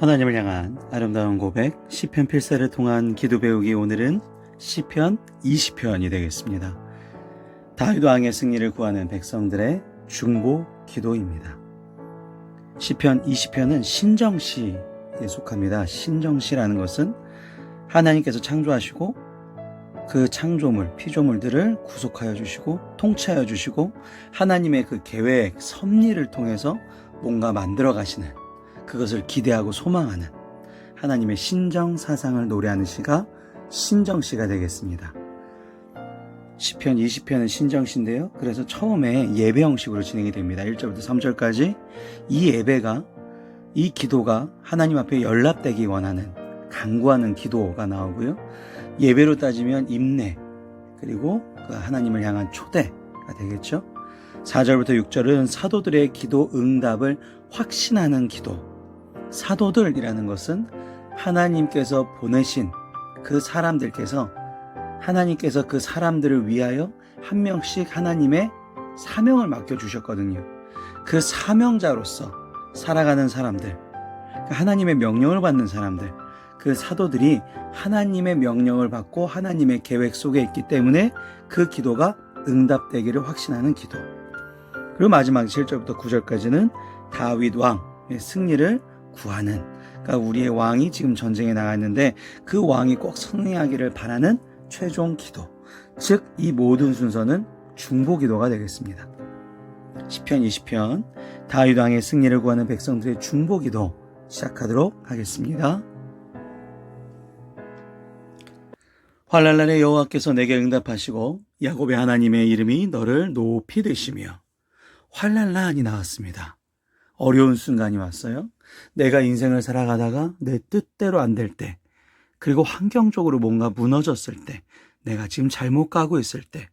하나님을 향한 아름다운 고백 시편 필사를 통한 기도 배우기. 오늘은 시편 20편이 되겠습니다. 다윗 왕의 승리를 구하는 백성들의 중보 기도입니다. 시편 20편은 신정시에 속합니다. 신정시라는 것은 하나님께서 창조하시고 그 창조물, 피조물들을 구속하여 주시고 통치하여 주시고 하나님의 그 계획, 섭리를 통해서 뭔가 만들어 가시는, 그것을 기대하고 소망하는 하나님의 신정 사상을 노래하는 시가 신정시가 되겠습니다. 시편 20편은 신정시인데요. 그래서 처음에 예배 형식으로 진행이 됩니다. 1절부터 3절까지 이 예배가, 이 기도가 하나님 앞에 연락되기 원하는, 간구하는 기도가 나오고요. 예배로 따지면 임내, 그리고 그 하나님을 향한 초대가 되겠죠. 4절부터 6절은 사도들의 기도 응답을 확신하는 기도. 사도들이라는 것은 하나님께서 보내신 그 사람들께서, 하나님께서 그 사람들을 위하여 한 명씩 하나님의 사명을 맡겨주셨거든요. 그 사명자로서 살아가는 사람들, 하나님의 명령을 받는 사람들, 그 사도들이 하나님의 명령을 받고 하나님의 계획 속에 있기 때문에 그 기도가 응답되기를 확신하는 기도. 그리고 마지막 7절부터 9절까지는 다윗 왕의 승리를 구하는, 그러니까 우리의 왕이 지금 전쟁에 나가 있는데 그 왕이 꼭 승리하기를 바라는 최종 기도, 즉 이 모든 순서는 중보 기도가 되겠습니다. 시편 20편 다윗 왕의 승리를 구하는 백성들의 중보 기도 시작하도록 하겠습니다. 환난날에 여호와께서 내게 응답하시고 야곱의 하나님의 이름이 너를 높이 드시며. 환난이 나왔습니다. 어려운 순간이 왔어요. 내가 인생을 살아가다가 내 뜻대로 안 될 때, 그리고 환경적으로 뭔가 무너졌을 때, 내가 지금 잘못 가고 있을 때,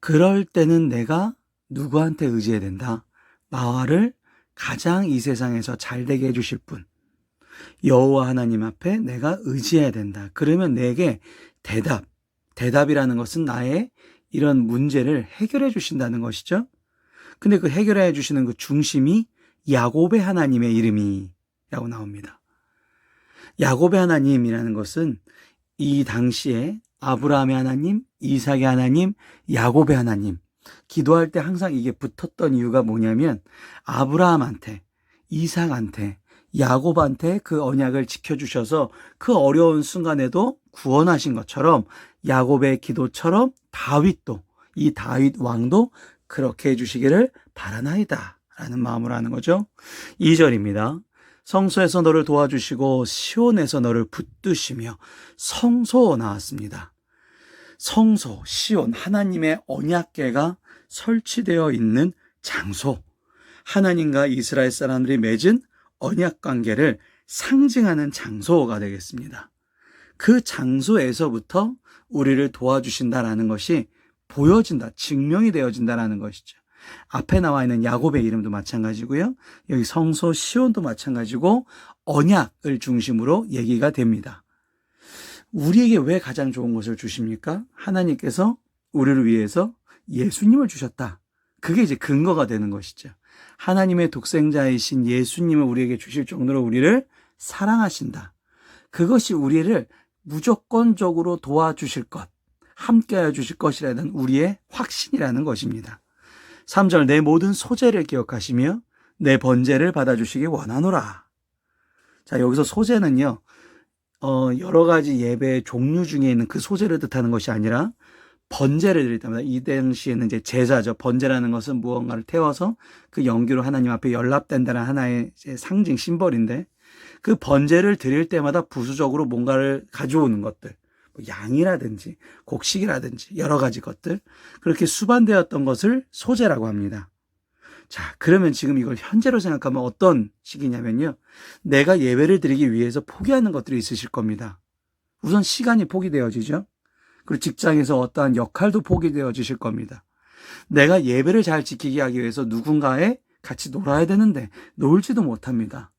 그럴 때는 내가 누구한테 의지해야 된다? 나를 가장 이 세상에서 잘되게 해주실 분, 여호와 하나님 앞에 내가 의지해야 된다. 그러면 내게 대답이라는 것은 나의 이런 문제를 해결해 주신다는 것이죠. 근데 그 해결해 주시는 그 중심이 야곱의 하나님의 이름이라고 나옵니다. 야곱의 하나님이라는 것은 이 당시에 아브라함의 하나님, 이삭의 하나님, 야곱의 하나님, 기도할 때 항상 이게 붙었던 이유가 뭐냐면 아브라함한테, 이삭한테, 야곱한테 그 언약을 지켜주셔서 그 어려운 순간에도 구원하신 것처럼 야곱의 기도처럼 다윗도, 이 다윗 왕도 그렇게 해주시기를 바라나이다 라는 마음으로 하는 거죠. 2절입니다. 성소에서 너를 도와주시고 시온에서 너를 붙드시며. 성소 나왔습니다. 성소, 시온, 하나님의 언약궤가 설치되어 있는 장소, 하나님과 이스라엘 사람들이 맺은 언약 관계를 상징하는 장소가 되겠습니다. 그 장소에서부터 우리를 도와주신다라는 것이 보여진다, 증명이 되어진다라는 것이죠. 앞에 나와 있는 야곱의 이름도 마찬가지고요. 여기 성소 시온도 마찬가지고 언약을 중심으로 얘기가 됩니다. 우리에게 왜 가장 좋은 것을 주십니까? 하나님께서 우리를 위해서 예수님을 주셨다. 그게 이제 근거가 되는 것이죠. 하나님의 독생자이신 예수님을 우리에게 주실 정도로 우리를 사랑하신다. 그것이 우리를 무조건적으로 도와주실 것, 함께하여 주실 것이라는 우리의 확신이라는 것입니다. 3절, 내 모든 소재를 기억하시며 내 번제를 받아주시기 원하노라. 자, 여기서 소재는요, 여러 가지 예배의 종류 중에 있는 그 소재를 뜻하는 것이 아니라 번제를 드릴 때마다, 이 당시에는 이제 제사죠. 번제라는 것은 무언가를 태워서 그 연기로 하나님 앞에 연락된다는 하나의 상징, 심벌인데, 그 번제를 드릴 때마다 부수적으로 뭔가를 가져오는 것들, 양이라든지 곡식이라든지 여러 가지 것들, 그렇게 수반되었던 것을 소제라고 합니다. 자, 그러면 지금 이걸 현재로 생각하면 어떤 시기냐면요, 내가 예배를 드리기 위해서 포기하는 것들이 있으실 겁니다. 우선 시간이 포기되어지죠. 그리고 직장에서 어떠한 역할도 포기되어지실 겁니다. 내가 예배를 잘 지키게 하기 위해서 누군가에 같이 놀아야 되는데 놀지도 못합니다.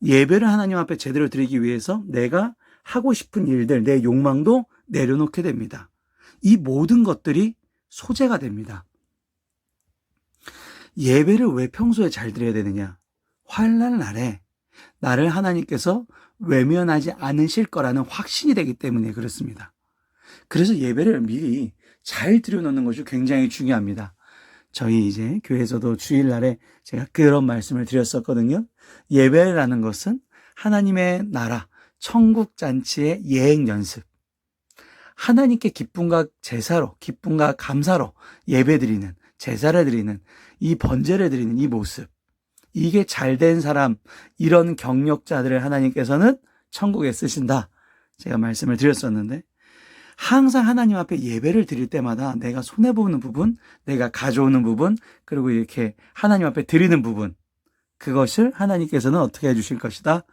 예배를 하나님 앞에 제대로 드리기 위해서 내가 하고 싶은 일들, 내 욕망도 내려놓게 됩니다. 이 모든 것들이 소재가 됩니다. 예배를 왜 평소에 잘 드려야 되느냐? 환난 날에 나를 하나님께서 외면하지 않으실 거라는 확신이 되기 때문에 그렇습니다. 그래서 예배를 미리 잘 드려놓는 것이 굉장히 중요합니다. 저희 이제 교회에서도 주일날에 제가 그런 말씀을 드렸었거든요. 예배라는 것은 하나님의 나라, 천국 잔치의 예행 연습. 하나님께 기쁨과 제사로, 기쁨과 감사로 예배 드리는, 제사를 드리는, 이 번제를 드리는 이 모습. 이게 잘된 사람, 이런 경력자들을 하나님께서는 천국에 쓰신다. 제가 말씀을 드렸었는데, 항상 하나님 앞에 예배를 드릴 때마다 내가 손해보는 부분, 내가 가져오는 부분, 그리고 이렇게 하나님 앞에 드리는 부분, 그것을 하나님께서는 어떻게 해주실 것이다?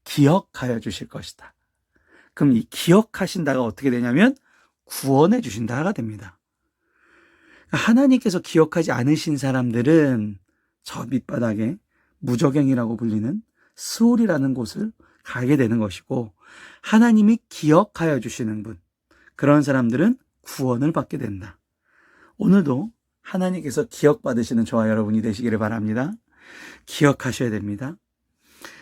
기억하여 주실 것이다. 그럼 이 기억하신다가 어떻게 되냐면 구원해 주신다가 됩니다. 하나님께서 기억하지 않으신 사람들은 저 밑바닥에 무저갱이라고 불리는 스올이라는 곳을 가게 되는 것이고, 하나님이 기억하여 주시는 분, 그런 사람들은 구원을 받게 된다. 오늘도 하나님께서 기억받으시는 저와 여러분이 되시기를 바랍니다. 기억하셔야 됩니다.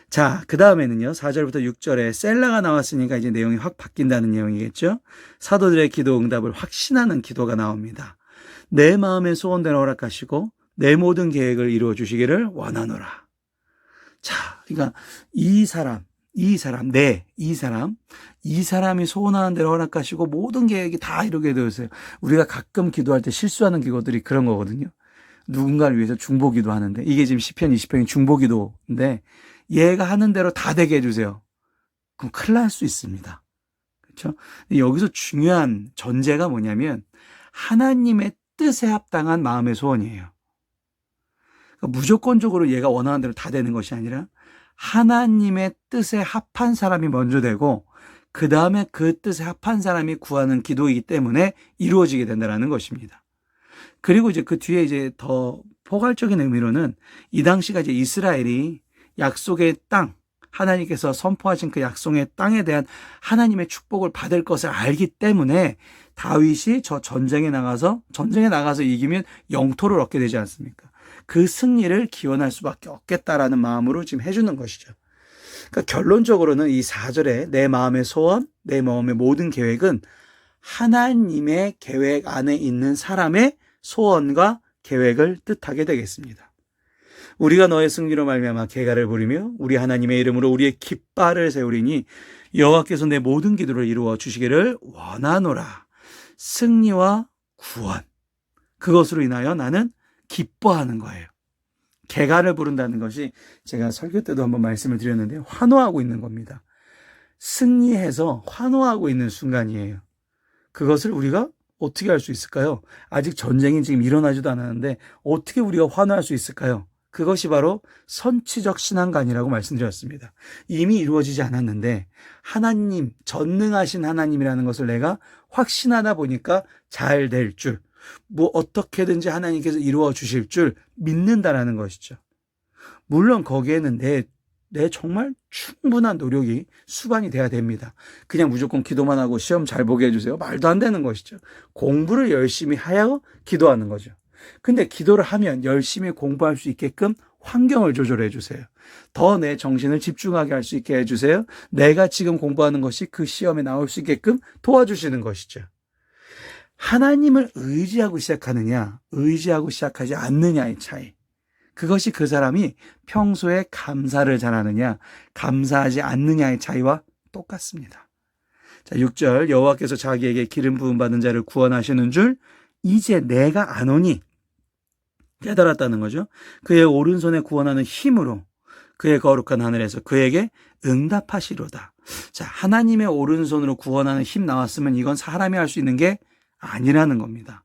자, 그 다음에는요, 4절부터 6절에 셀라가 나왔으니까 이제 내용이 확 바뀐다는 내용이겠죠. 사도들의 기도 응답을 확신하는 기도가 나옵니다. 내 마음의 소원대로 허락하시고 내 모든 계획을 이루어 주시기를 원하노라. 자, 그러니까 이 사람이 소원하는 대로 허락하시고 모든 계획이 다 이루게 되었어요. 우리가 가끔 기도할 때 실수하는 기도들이 그런 거거든요. 누군가를 위해서 중보기도 하는데, 이게 지금 시편 20편이 중보기도인데, 얘가 하는 대로 다 되게 해주세요. 그럼 큰일 날 수 있습니다. 그렇죠? 여기서 중요한 전제가 뭐냐면 하나님의 뜻에 합당한 마음의 소원이에요. 그러니까 무조건적으로 얘가 원하는 대로 다 되는 것이 아니라 하나님의 뜻에 합한 사람이 먼저 되고, 그 다음에 그 뜻에 합한 사람이 구하는 기도이기 때문에 이루어지게 된다는 것입니다. 그리고 이제 그 뒤에 이제 더 포괄적인 의미로는 이 당시가 이제 이스라엘이 약속의 땅, 하나님께서 선포하신 그 약속의 땅에 대한 하나님의 축복을 받을 것을 알기 때문에 다윗이 저 전쟁에 나가서 이기면 영토를 얻게 되지 않습니까? 그 승리를 기원할 수밖에 없겠다라는 마음으로 지금 해주는 것이죠. 그러니까 결론적으로는 이 4절에 내 마음의 소원, 내 마음의 모든 계획은 하나님의 계획 안에 있는 사람의 소원과 계획을 뜻하게 되겠습니다. 우리가 너의 승리로 말미암아 계가를 부리며 우리 하나님의 이름으로 우리의 깃발을 세우리니 여호와께서 내 모든 기도를 이루어 주시기를 원하노라. 승리와 구원, 그것으로 인하여 나는 기뻐하는 거예요. 계가를 부른다는 것이 제가 설교 때도 한번 말씀을 드렸는데 환호하고 있는 겁니다. 승리해서 환호하고 있는 순간이에요. 그것을 우리가 어떻게 할 수 있을까요? 아직 전쟁이 지금 일어나지도 않았는데 어떻게 우리가 환호할 수 있을까요? 그것이 바로 선취적 신앙관이라고 말씀드렸습니다. 이미 이루어지지 않았는데 하나님, 전능하신 하나님이라는 것을 내가 확신하다 보니까 잘 될 줄, 뭐 어떻게든지 하나님께서 이루어 주실 줄 믿는다라는 것이죠. 물론 거기에는 내 정말 충분한 노력이 수반이 돼야 됩니다. 그냥 무조건 기도만 하고 시험 잘 보게 해주세요. 말도 안 되는 것이죠. 공부를 열심히 하여 기도하는 거죠. 근데 기도를 하면 열심히 공부할 수 있게끔 환경을 조절해 주세요. 더 내 정신을 집중하게 할 수 있게 해주세요. 내가 지금 공부하는 것이 그 시험에 나올 수 있게끔 도와주시는 것이죠. 하나님을 의지하고 시작하느냐, 의지하고 시작하지 않느냐의 차이. 그것이 그 사람이 평소에 감사를 잘하느냐, 감사하지 않느냐의 차이와 똑같습니다. 자, 6절 여호와께서 자기에게 기름 부음 받은 자를 구원하시는 줄 이제 내가 아노니, 깨달았다는 거죠. 그의 오른손에 구원하는 힘으로 그의 거룩한 하늘에서 그에게 응답하시로다. 자, 하나님의 오른손으로 구원하는 힘 나왔으면 이건 사람이 할 수 있는 게 아니라는 겁니다.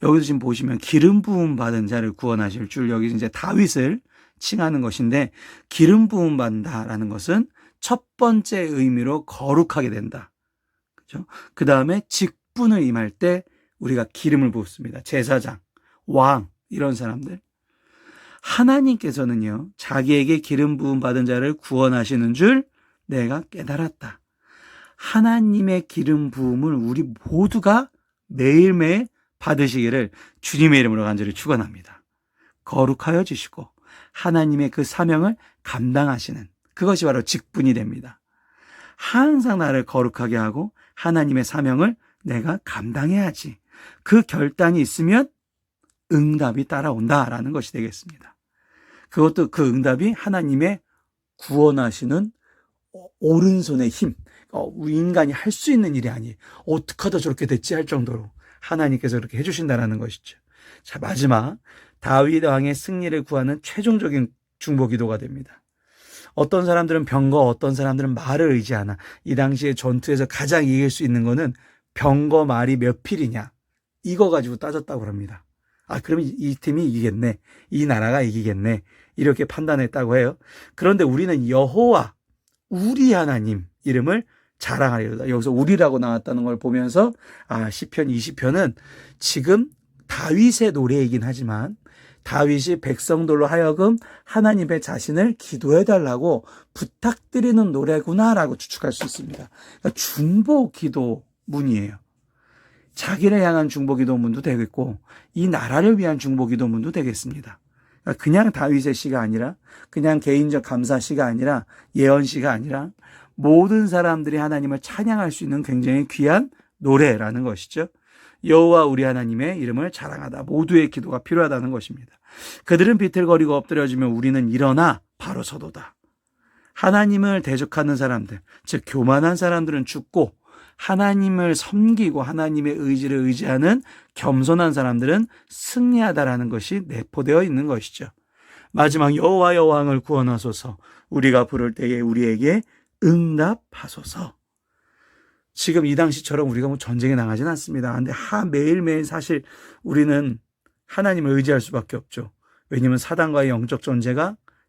여기서 지금 보시면 기름 부음 받은 자를 구원하실 줄, 여기 이제 다윗을 칭하는 것인데, 기름 부음 받는다라는 것은 첫 번째 의미로 거룩하게 된다. 그렇죠? 그 다음에 직분을 임할 때 우리가 기름을 붓습니다. 제사장, 왕, 이런 사람들. 하나님께서는요, 자기에게 기름 부음 받은 자를 구원하시는 줄 내가 깨달았다. 하나님의 기름 부음을 우리 모두가 매일매일 받으시기를 주님의 이름으로 간절히 축원합니다. 거룩하여 주시고 하나님의 그 사명을 감당하시는, 그것이 바로 직분이 됩니다. 항상 나를 거룩하게 하고 하나님의 사명을 내가 감당해야지. 그 결단이 있으면 응답이 따라온다라는 것이 되겠습니다. 그것도 그 응답이 하나님의 구원하시는 오른손의 힘, 인간이 할 수 있는 일이 아니에요. 어떻게 하다 저렇게 됐지 할 정도로 하나님께서 그렇게 해주신다는 것이죠. 자, 마지막 다윗 왕의 승리를 구하는 최종적인 중보기도가 됩니다. 어떤 사람들은 병거, 어떤 사람들은 말을 의지하나. 이 당시에 전투에서 가장 이길 수 있는 거는 병거 말이 몇 필이냐, 이거 가지고 따졌다고 합니다. 그러면 이 팀이 이기겠네, 이 나라가 이기겠네, 이렇게 판단했다고 해요. 그런데 우리는 여호와 우리 하나님 이름을 자랑하리로다. 여기서 우리라고 나왔다는 걸 보면서 시편 20편은 지금 다윗의 노래이긴 하지만 다윗이 백성들로 하여금 하나님의 자신을 기도해달라고 부탁드리는 노래구나라고 추측할 수 있습니다. 그러니까 중보 기도문이에요. 자기를 향한 중보 기도문도 되겠고 이 나라를 위한 중보 기도문도 되겠습니다. 그러니까 그냥 다윗의 시가 아니라, 그냥 개인적 감사 시가 아니라, 예언 시가 아니라 모든 사람들이 하나님을 찬양할 수 있는 굉장히 귀한 노래라는 것이죠. 여호와 우리 하나님의 이름을 자랑하다. 모두의 기도가 필요하다는 것입니다. 그들은 비틀거리고 엎드려지며 우리는 일어나 바로 서도다. 하나님을 대적하는 사람들, 즉 교만한 사람들은 죽고 하나님을 섬기고 하나님의 의지를 의지하는 겸손한 사람들은 승리하다라는 것이 내포되어 있는 것이죠. 마지막 여호와 여왕을 구원하소서. 우리가 부를 때에 우리에게 응답하소서. 지금 이 당시처럼 우리가 뭐 전쟁에 나가진 않습니다. 근데 매일매일 사실 우리는 하나님을 의지할 수밖에 없죠. 왜냐하면 사단과의 영적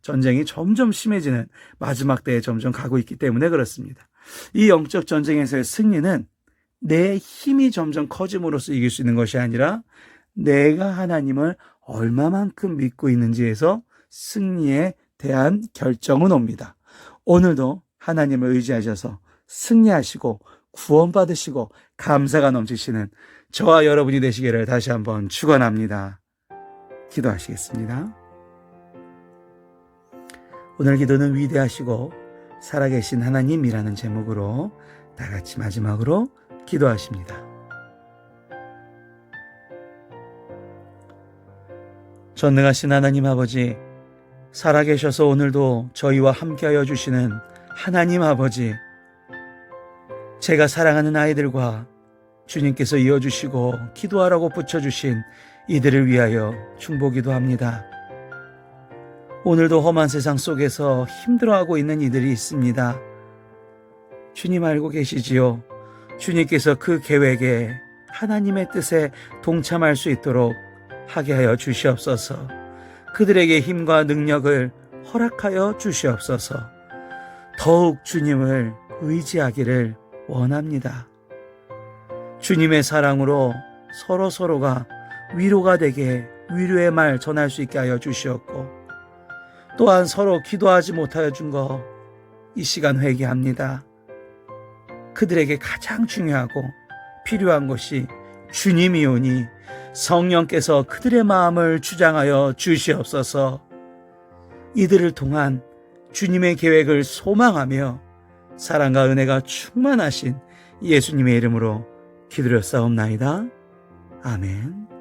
전쟁이 점점 심해지는 마지막 때에 점점 가고 있기 때문에 그렇습니다. 이 영적 전쟁에서의 승리는 내 힘이 점점 커짐으로써 이길 수 있는 것이 아니라 내가 하나님을 얼마만큼 믿고 있는지에서 승리에 대한 결정은 옵니다. 오늘도 하나님을 의지하셔서 승리하시고 구원받으시고 감사가 넘치시는 저와 여러분이 되시기를 다시 한번 축원합니다. 기도하시겠습니다. 오늘 기도는 위대하시고 살아계신 하나님이라는 제목으로 다 같이 마지막으로 기도하십니다. 전능하신 하나님 아버지, 살아계셔서 오늘도 저희와 함께하여 주시는 하나님 아버지, 제가 사랑하는 아이들과 주님께서 이어주시고 기도하라고 붙여주신 이들을 위하여 중보기도합니다. 오늘도 험한 세상 속에서 힘들어하고 있는 이들이 있습니다. 주님 알고 계시지요? 주님께서 그 계획에 하나님의 뜻에 동참할 수 있도록 하게 하여 주시옵소서. 그들에게 힘과 능력을 허락하여 주시옵소서. 더욱 주님을 의지하기를 원합니다. 주님의 사랑으로 서로가 위로가 되게 위로의 말 전할 수 있게 하여 주시옵고, 또한 서로 기도하지 못하여 준 거 이 시간 회개합니다. 그들에게 가장 중요하고 필요한 것이 주님이오니 성령께서 그들의 마음을 주장하여 주시옵소서. 이들을 통한 주님의 계획을 소망하며 사랑과 은혜가 충만하신 예수님의 이름으로 기도드렸사옵나이다. 아멘.